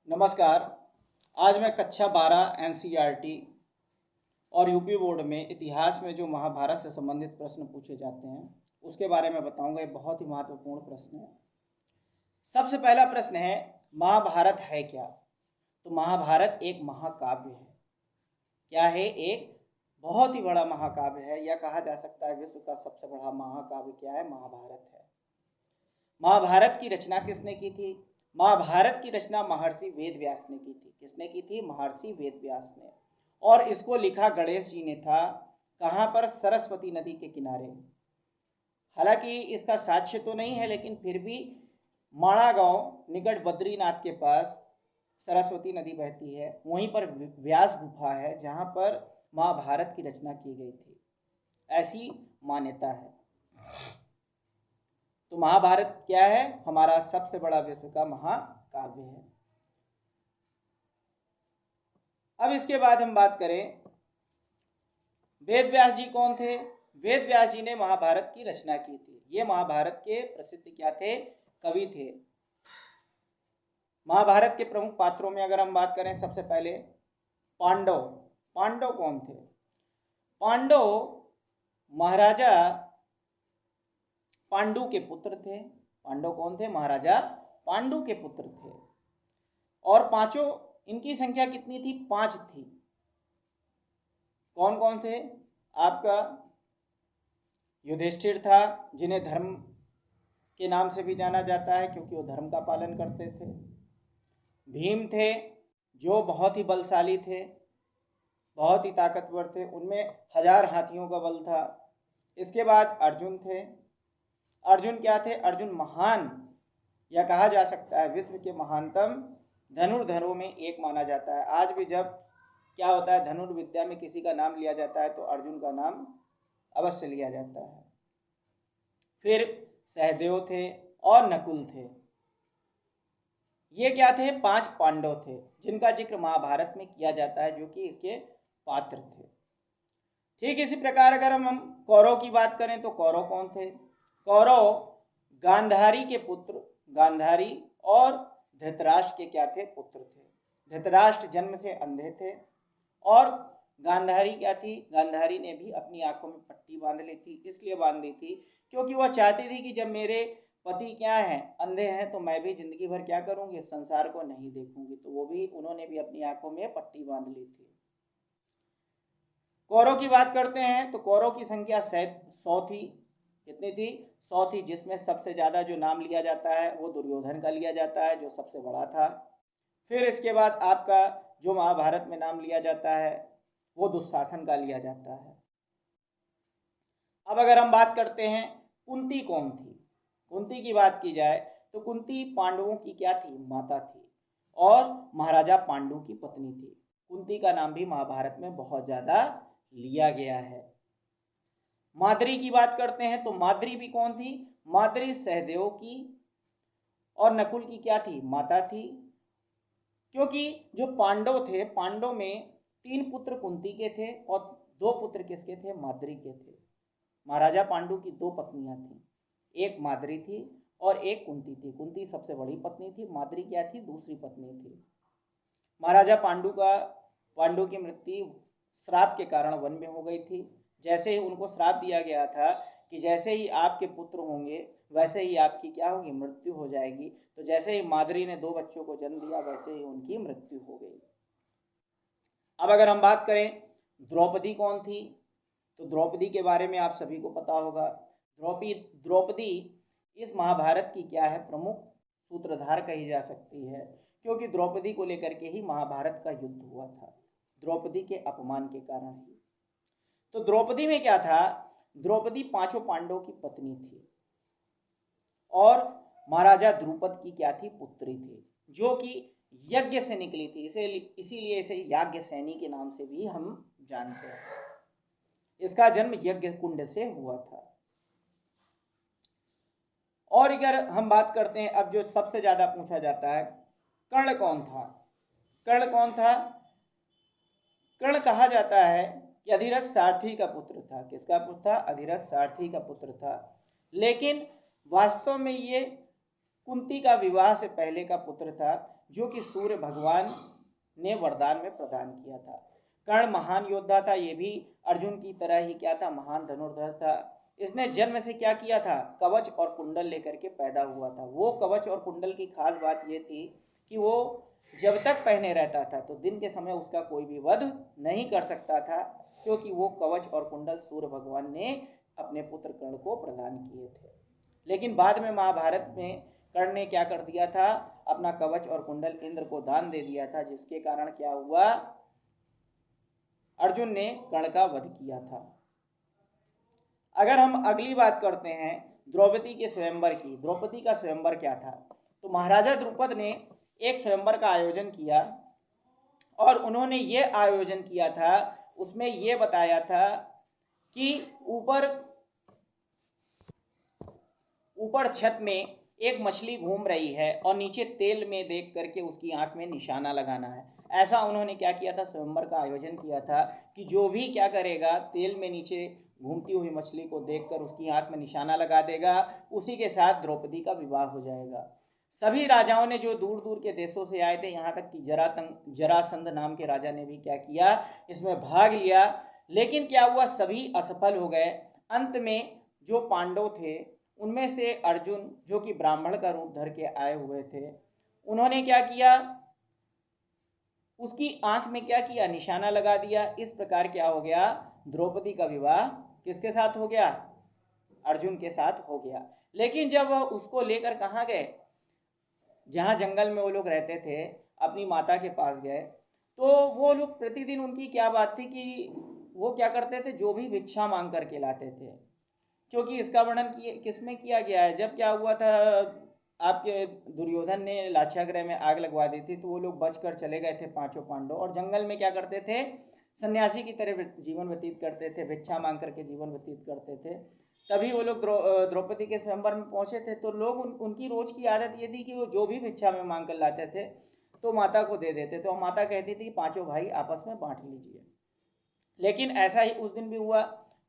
नमस्कार। आज मैं कक्षा 12 एनसीईआरटी और यूपी बोर्ड में इतिहास में जो महाभारत से संबंधित प्रश्न पूछे जाते हैं उसके बारे में बताऊंगा। ये बहुत ही महत्वपूर्ण प्रश्न है। सबसे पहला प्रश्न है, महाभारत है क्या? तो महाभारत एक महाकाव्य है। क्या है? एक बहुत ही बड़ा महाकाव्य है। यह कहा जा सकता है विश्व का सबसे बड़ा महाकाव्य क्या है? महाभारत है। महाभारत की रचना किसने की थी? महाभारत की रचना महर्षि वेदव्यास ने की थी। किसने की थी? महर्षि वेदव्यास ने। और इसको लिखा गणेश जी ने था। कहाँ पर? सरस्वती नदी के किनारे। हालांकि इसका साक्ष्य तो नहीं है, लेकिन फिर भी माणा गांव निकट बद्रीनाथ के पास सरस्वती नदी बहती है, वहीं पर व्यास गुफा है जहां पर महाभारत की रचना की गई थी, ऐसी मान्यता है। तो महाभारत क्या है? हमारा सबसे बड़ा विश्व का महाकाव्य है। अब इसके बाद हम बात करें, वेदव्यास जी कौन थे? वेदव्यास जी ने महाभारत की रचना की थी। ये महाभारत के प्रसिद्ध क्या थे? कवि थे। महाभारत के प्रमुख पात्रों में अगर हम बात करें, सबसे पहले पांडव। पांडव कौन थे? पांडव महाराजा पांडु के पुत्र थे। पांडव कौन थे? महाराजा पांडु के पुत्र थे। और पांचों, इनकी संख्या कितनी थी? 5 थी। कौन कौन थे? आपका युधिष्ठिर था, जिन्हें धर्म के नाम से भी जाना जाता है क्योंकि वो धर्म का पालन करते थे। भीम थे, जो बहुत ही बलशाली थे, बहुत ही ताकतवर थे, उनमें 1000 हाथियों का बल था। इसके बाद अर्जुन थे। अर्जुन क्या थे? अर्जुन महान, या कहा जा सकता है विश्व के महानतम धनुर्धरों में एक माना जाता है। आज भी जब क्या होता है, धनुर्विद्या में किसी का नाम लिया जाता है तो अर्जुन का नाम अवश्य लिया जाता है। फिर सहदेव थे और नकुल थे। ये क्या थे? 5 पांडव थे जिनका जिक्र महाभारत में किया जाता है, जो कि इसके पात्र थे। ठीक इसी प्रकार अगर हम कौरव की बात करें तो कौरव कौन थे? कौरव गांधारी के पुत्र, गांधारी और धृतराष्ट्र के क्या थे? पुत्र थे। धृतराष्ट्र जन्म से अंधे थे और गांधारी क्या थी? गांधारी ने भी अपनी आंखों में पट्टी बांध ली थी। इसलिए बांधी थी क्योंकि वह चाहती थी कि जब मेरे पति क्या हैं, अंधे हैं, तो मैं भी जिंदगी भर क्या करूंगी? संसार को नहीं देखूंगी। तो उन्होंने भी अपनी आंखों में पट्टी बांध ली थी। कौरव की बात करते हैं तो कौरव की संख्या 100 थी। कितनी थी? 100 थी, जिसमें सबसे ज्यादा जो नाम लिया जाता है वो दुर्योधन का लिया जाता है, जो सबसे बड़ा था। फिर इसके बाद आपका जो महाभारत में नाम लिया जाता है वो दुशासन का लिया जाता है। अब अगर हम बात करते हैं कुंती कौन थी? कुंती की बात की जाए तो कुंती पांडवों की क्या थी? माता थी और महाराजा पांडु की पत्नी थी। कुंती का नाम भी महाभारत में बहुत ज्यादा लिया गया है। माद्री की बात करते हैं तो माद्री भी कौन थी? माद्री सहदेव की और नकुल की क्या थी? माता थी। क्योंकि जो पांडव थे, पांडव में 3 पुत्र कुंती के थे और 2 पुत्र किसके थे? माद्री के थे। महाराजा पांडु की 2 पत्नियां थी, एक माद्री थी और एक कुंती थी। कुंती सबसे बड़ी पत्नी थी, माद्री क्या थी? दूसरी पत्नी थी। महाराजा पांडु की मृत्यु श्राप के कारण वन में हो गई थी। जैसे ही उनको श्राप दिया गया था कि जैसे ही आपके पुत्र होंगे वैसे ही आपकी क्या होगी? मृत्यु हो जाएगी। तो जैसे ही माद्री ने 2 बच्चों को जन्म दिया वैसे ही उनकी मृत्यु हो गई। अब अगर हम बात करें द्रौपदी कौन थी, तो द्रौपदी के बारे में आप सभी को पता होगा। द्रौपदी इस महाभारत की क्या है? प्रमुख सूत्रधार कही जा सकती है, क्योंकि द्रौपदी को लेकर के ही महाभारत का युद्ध हुआ था, द्रौपदी के अपमान के कारण ही। तो द्रौपदी में क्या था? द्रौपदी 5 पांडवों की पत्नी थी और महाराजा द्रुपद की क्या थी? पुत्री थी, जो कि यज्ञ से निकली थी। इसीलिए इसे याज्ञ सैनी के नाम से भी हम जानते हैं। इसका जन्म यज्ञ कुंड से हुआ था। और अगर हम बात करते हैं, अब जो सबसे ज्यादा पूछा जाता है, कर्ण कौन था? कर्ण कौन था? कर्ण कहा जाता है कि अधिरथ सारथी का पुत्र था। किसका पुत्र था? अधिरथ सारथी का पुत्र था। लेकिन वास्तव में ये कुंती का विवाह से पहले का पुत्र था, जो कि सूर्य भगवान ने वरदान में प्रदान किया था। कर्ण महान योद्धा था, ये भी अर्जुन की तरह ही क्या था, महान धनुर्धर था। इसने जन्म से क्या किया था, कवच और कुंडल लेकर के पैदा हुआ था। वो कवच और कुंडल की खास बात ये थी कि वो जब तक पहने रहता था तो दिन के समय उसका कोई भी वध नहीं कर सकता था, क्योंकि वो कवच और कुंडल सूर्य भगवान ने अपने पुत्र कर्ण को प्रदान किए थे। लेकिन बाद में महाभारत में कर्ण ने क्या कर दिया था, अपना कवच और कुंडल इंद्र को दान दे दिया था, जिसके कारण क्या हुआ, अर्जुन ने कर्ण का वध किया था। अगर हम अगली बात करते हैं द्रौपदी के स्वयंवर की, द्रौपदी का स्वयंवर क्या था, तो महाराजा द्रुपद ने एक स्वयंवर का आयोजन किया और उन्होंने ये आयोजन किया था, उसमें ये बताया था कि ऊपर छत में एक मछली घूम रही है और नीचे तेल में देख करके उसकी आंख में निशाना लगाना है। ऐसा उन्होंने क्या किया था, स्वयंवर का आयोजन किया था कि जो भी क्या करेगा, तेल में नीचे घूमती हुई मछली को देखकर उसकी आंख में निशाना लगा देगा, उसी के साथ द्रौपदी का विवाह हो जाएगा। सभी राजाओं ने जो दूर दूर के देशों से आए थे, यहाँ तक कि जरासंध नाम के राजा ने भी क्या किया, इसमें भाग लिया। लेकिन क्या हुआ, सभी असफल हो गए। अंत में जो पांडव थे उनमें से अर्जुन, जो कि ब्राह्मण का रूप धर के आए हुए थे, उन्होंने क्या किया, उसकी आंख में क्या किया, निशाना लगा दिया। इस प्रकार क्या हो गया, द्रौपदी का विवाह किसके साथ हो गया, अर्जुन के साथ हो गया। लेकिन जब वह उसको लेकर कहाँ गए, जहाँ जंगल में वो लोग रहते थे, अपनी माता के पास गए, तो वो लोग प्रतिदिन, उनकी क्या बात थी कि वो क्या करते थे, जो भी भिक्षा मांग करके लाते थे। क्योंकि इसका वर्णन किसमें किया गया है, जब क्या हुआ था, आपके दुर्योधन ने लाक्षागृह में आग लगवा दी थी, तो वो लोग बचकर चले गए थे पांचों पांडव, और जंगल में क्या करते थे, सन्यासी की तरह जीवन व्यतीत करते थे, भिक्षा मांग करके जीवन व्यतीत करते थे। तभी वो लोग द्रौपदी के स्वयंवर में पहुंचे थे, तो लोग उनकी रोज की आदत ये थी कि वो जो भी भिक्षा में मांग कर लाते थे तो माता को दे देते, तो माता कहती थी पांचों भाई आपस में बांट लीजिए। लेकिन ऐसा ही उस दिन भी हुआ।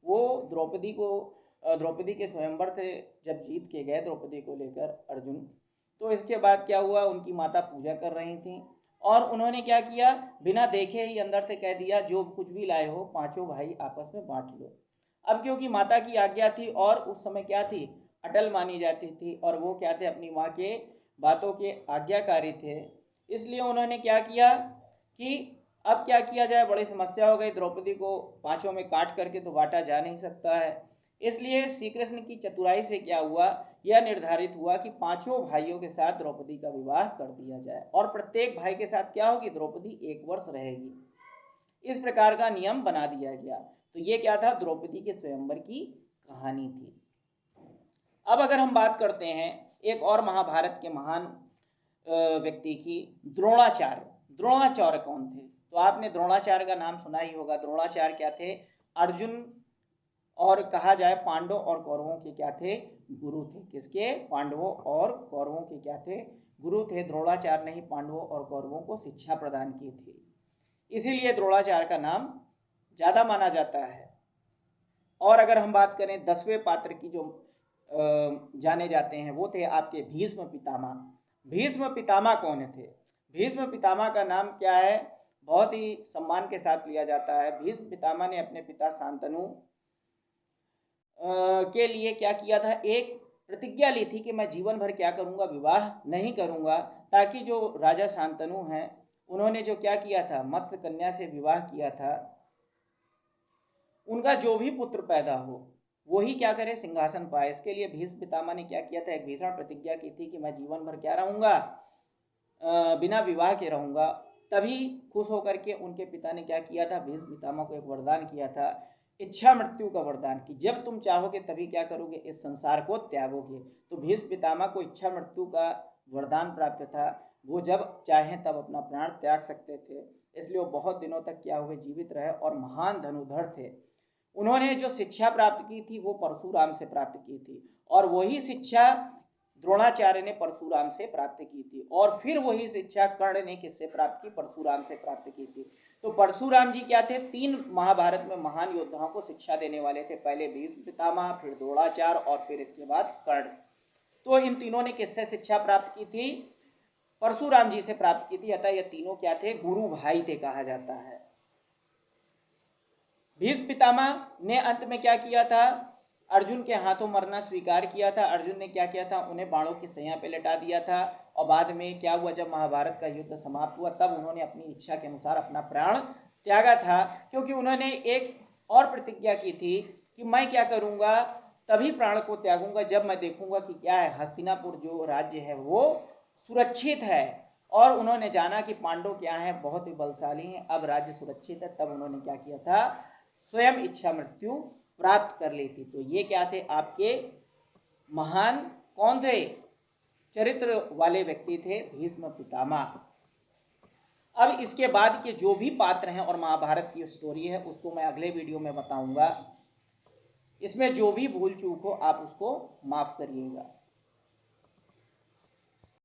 वो द्रौपदी के स्वयंवर से जब जीत के गए द्रौपदी को लेकर अर्जुन, तो इसके बाद क्या हुआ, उनकी माता पूजा कर रही थी और उन्होंने क्या किया, बिना देखे ही अंदर से कह दिया, जो कुछ भी लाए हो पांचों भाई आपस में बांट लो। अब क्योंकि माता की आज्ञा थी और उस समय क्या थी, अटल मानी जाती थी, और वो क्या थे, अपनी माँ के बातों के आज्ञाकारी थे, इसलिए उन्होंने क्या किया कि अब क्या किया जाए, बड़ी समस्या हो गई, द्रौपदी को पांचों में काट करके तो बांटा जा नहीं सकता है। इसलिए श्री कृष्ण की चतुराई से क्या हुआ, यह निर्धारित हुआ कि पांचों भाइयों के साथ द्रौपदी का विवाह कर दिया जाए और प्रत्येक भाई के साथ क्या होगी, द्रौपदी 1 वर्ष रहेगी। इस प्रकार का नियम बना दिया गया। तो ये क्या था, द्रौपदी के स्वयंवर की कहानी थी। अब अगर हम बात करते हैं एक और महाभारत के महान व्यक्ति की, द्रोणाचार्य। द्रोणाचार्य कौन थे, तो आपने द्रोणाचार्य का नाम सुना ही होगा। द्रोणाचार्य क्या थे, अर्जुन और कहा जाए पांडवों और कौरवों के क्या थे, गुरु थे। किसके, पांडवों और कौरवों के क्या थे, गुरु थे। द्रोणाचार्य ने ही पांडवों और कौरवों को शिक्षा प्रदान की थी, इसीलिए द्रोणाचार्य का नाम ज्यादा माना जाता है। और अगर हम बात करें 10वें पात्र की, जो जाने जाते हैं, वो थे आपके भीष्म पितामह। भीष्म पितामह कौन थे, भीष्म पितामह का नाम क्या है, बहुत ही सम्मान के साथ लिया जाता है। भीष्म पितामह ने अपने पिता शांतनु के लिए क्या किया था, एक प्रतिज्ञा ली थी कि मैं जीवन भर क्या करूंगा, विवाह नहीं करूंगा, ताकि जो राजा शांतनु हैं उन्होंने जो क्या किया था, मत्स्य कन्या से विवाह किया था, उनका जो भी पुत्र पैदा हो वही क्या करे, सिंहासन पाए। इसके लिए भीष्म पितामह ने क्या किया था, एक भीषण प्रतिज्ञा की थी कि मैं जीवन भर क्या रहूंगा, बिना विवाह के रहूंगा। तभी खुश होकर के उनके पिता ने क्या किया था, भीष्म पितामह को एक वरदान किया था, इच्छा मृत्यु का वरदान, कि जब तुम चाहोगे तभी क्या करोगे, इस संसार को त्यागोगे। तो भीष्म पितामह को इच्छा मृत्यु का वरदान प्राप्त था, वो जब चाहें तब अपना प्राण त्याग सकते थे। इसलिए वो बहुत दिनों तक क्या हुए, जीवित रहे और महान धनुर्धर थे। उन्होंने जो शिक्षा प्राप्त की थी वो परशुराम से प्राप्त की थी, और वही शिक्षा द्रोणाचार्य ने परशुराम से प्राप्त की थी, और फिर वही शिक्षा कर्ण ने किससे प्राप्त की, परशुराम से प्राप्त की थी। तो परशुराम जी क्या थे, 3 महाभारत में महान योद्धाओं को शिक्षा देने वाले थे, पहले भीष्म पितामह, फिर द्रोणाचार्य और फिर इसके बाद कर्ण। तो इन तीनों ने किससे शिक्षा प्राप्त की थी, परशुराम जी से प्राप्त की थी। अतः ये तीनों क्या थे, गुरु भाई थे कहा जाता है। भीष्म पितामह ने अंत में क्या किया था, अर्जुन के हाथों मरना स्वीकार किया था। अर्जुन ने क्या किया था, उन्हें बाणों की सैया पे लटा दिया था। और बाद में क्या हुआ, जब महाभारत का युद्ध समाप्त हुआ तब उन्होंने अपनी इच्छा के अनुसार अपना प्राण त्यागा था, क्योंकि उन्होंने एक और प्रतिज्ञा की थी कि मैं क्या करूंगा, तभी प्राण को त्यागूंगा जब मैं देखूंगा कि क्या है, हस्तिनापुर जो राज्य है वो सुरक्षित है। और उन्होंने जाना कि पांडव क्या है, बहुत ही बलशाली हैं, अब राज्य सुरक्षित है। तब उन्होंने क्या किया था, स्वयं इच्छा मृत्यु प्राप्त कर ली थी। तो ये क्या थे, आपके महान कौन थे, चरित्र वाले व्यक्ति थे भीष्म पितामह। अब इसके बाद के जो भी पात्र हैं और महाभारत की स्टोरी है उसको मैं अगले वीडियो में बताऊंगा। इसमें जो भी भूल चूक हो आप उसको माफ करिएगा।